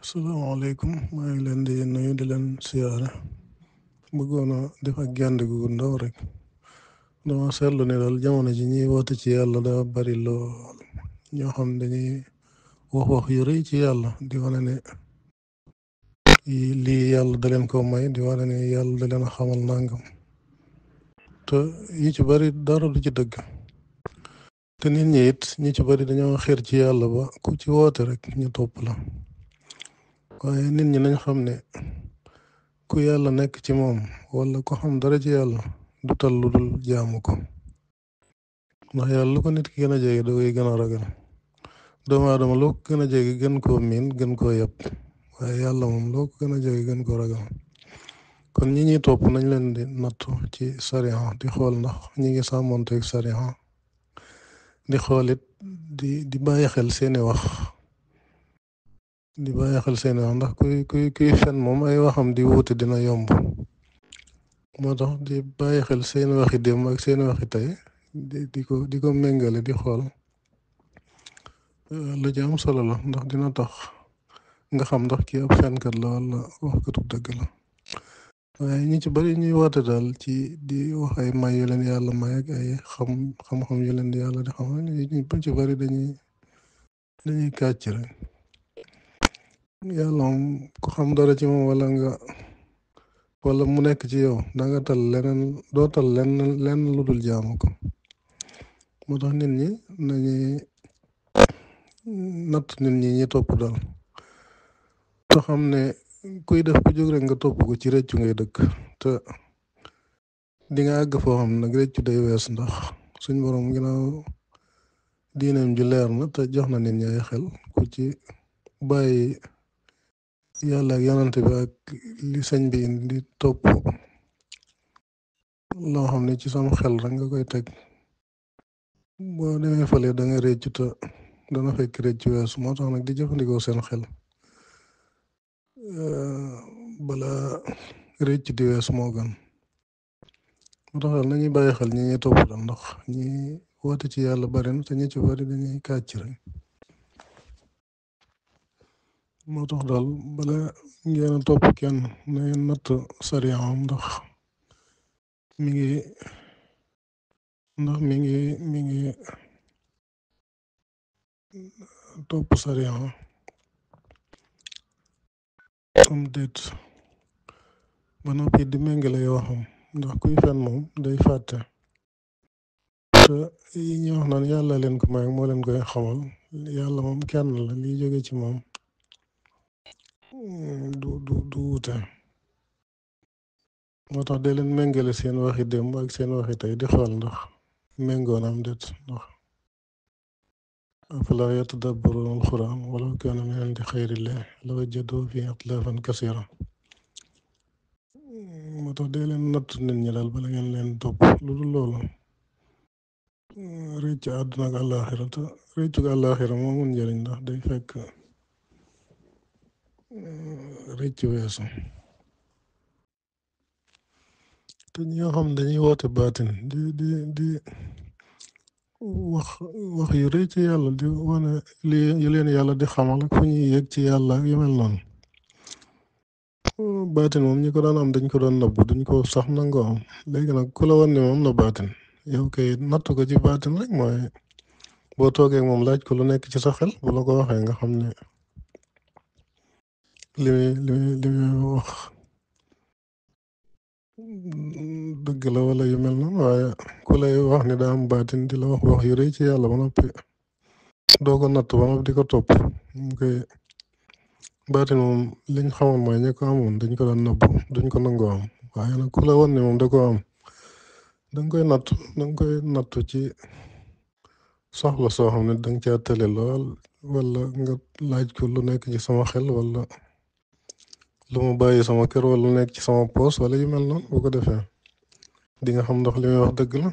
asalaamaaleykum maa ngi leen di nuyu di leen siyaare bëggoon a def ak gànd gu ndaw rek dama seetlu ne daal jamono ji ñuy woote ci yàlla daa bari lool ñoo xam dañuy wax yu rëy ci yàlla di wane ne lii yàlla da leen ko may di wane ne yàlla da leen a xamal nangam te yi ci bari dara du ci dëgg te nit ñi it ñi ci bari dañoo xir ci yàlla ba ku ci woote rek ñu topp la waaye nit ñi nañ xam ne ku yàlla nekk ci moom wala ko xam dara ci yàlla du tal lu dul jaamu ko ndax yàlla lu ko nit ki gën a jege da koy gën a ragal doomu aadama loo ko gën a jege gën koo miin gën koo yëpp waaye yàlla moom loo ko gën a jege gën koo ragal kon ñi ñuy topp nañ leen di nattu ci sariya di xool ndax ñi ngi sàmmonteeg sariya di xool it di bàyyi xel seeni wax ndax kuy fen moom ay waxam di wuute dina yomb moo tax di bàyyi xel seeni waxi démb ak seeni waxi tey di ko méngale di xool lu ci am solo la ndax dina tax nga xam ndax kii ab fenkat la wala waxkatu dëgg la waaye ñi ci bari ñuy woote daal ci di wax ay may yu leen yàlla may ak ay xam-xam yu leen di yàlla di xam ñu ci bari dañuy kàcc rek yàlla moom ku xam dara ci moom wala mu nekk ci yow danga tal leneen doo tal lenn lu dul jaamu ko moo tax nit ñi nañuy natt nit ñi topp daal te xam ne kuy def ku jóg rek nga topp ko ci réccu ngay dëkk te di nga àgg foo xam nag réccu day wees ndax suñ borom ginnaaw diineem ju leer na te jox na nit ñi ay xel ku ci bàyyi yàlla ak yonante bi ak li sëñ bi indi topp loo xam ne ci sama xel rek nga koy teg boo demee fële da nga réccu te dana fekk réccu weesu moo tax nag di jëfandikoo seen xel bala réccu di weesu moo gën moo tax daal nañuy bàyyi xel ñi ñuy topp daal ndax ñi woote ci yàlla bari na te ñi ci bari dañuy kàcc rek moo tax daal bala ngeen a topp kenn na ngeen natt sariyaam ndax mi ngi topp sariyaam am déet ba noppi di méngale yoo xam ndax kuy fen moom day fàtte te yi ñu wax naan yàlla leen ko may moo leen koy xamal yàlla moom kenn la liy jóge ci moom du wuute moo tax dee leen méngale seen waxi démb ak seen waxi tey di xool ndax méngoon am déet ndax afalaa yatadabbaruuna al-qur'aan walaw kaana min indi xayrillah la wajadu fiihi ixtilaafan kasiiran moo tax dee leen natt nit ñi daal bala ngeen leen topp lu dul loolu réccu àdduna ak àllaaxira te réccu àllaaxira moo mun njëriñ ndax day fekk réccu weesu te ñi nga xam dañuy woote baatin di wax yu rëy ci yàlla di wane yu leen yàlla di xamal ak fu ñuy yëg ci yàlla ak yu mel noonu baatin moom ñi ko daan am dañ ko doon nëbb duñ ko sax nangoo am léegi nag ku la wan ne moom na baatin yow kay natt ko ci baatin rek mooy boo toogee moom laaj ko lu nekk ci sa xel bu la ko waxee nga xam ne li muy wax dëgg la wala yu mel noonu waaye ku lay wax ne daa am baatin di la wax yu rëy ci yàlla ba noppi doo ko natt ba noppi di ko topp mu koy baatin moom liñ xamoon mooy ñi ko amoon dañ ko doon nëbb duñ ko nangoo am waaye nag ku la won ne moom da ko am danga koy nattu ci soxla soo xam ne danga caa tële lool wala nga laaj ko lu nekk ci sama xel wala lu ma bàyyi sama kër wala lu nekk ci sama poos wala yu mel noonu boo ko defee di nga xam ndax li muy wax dëgg la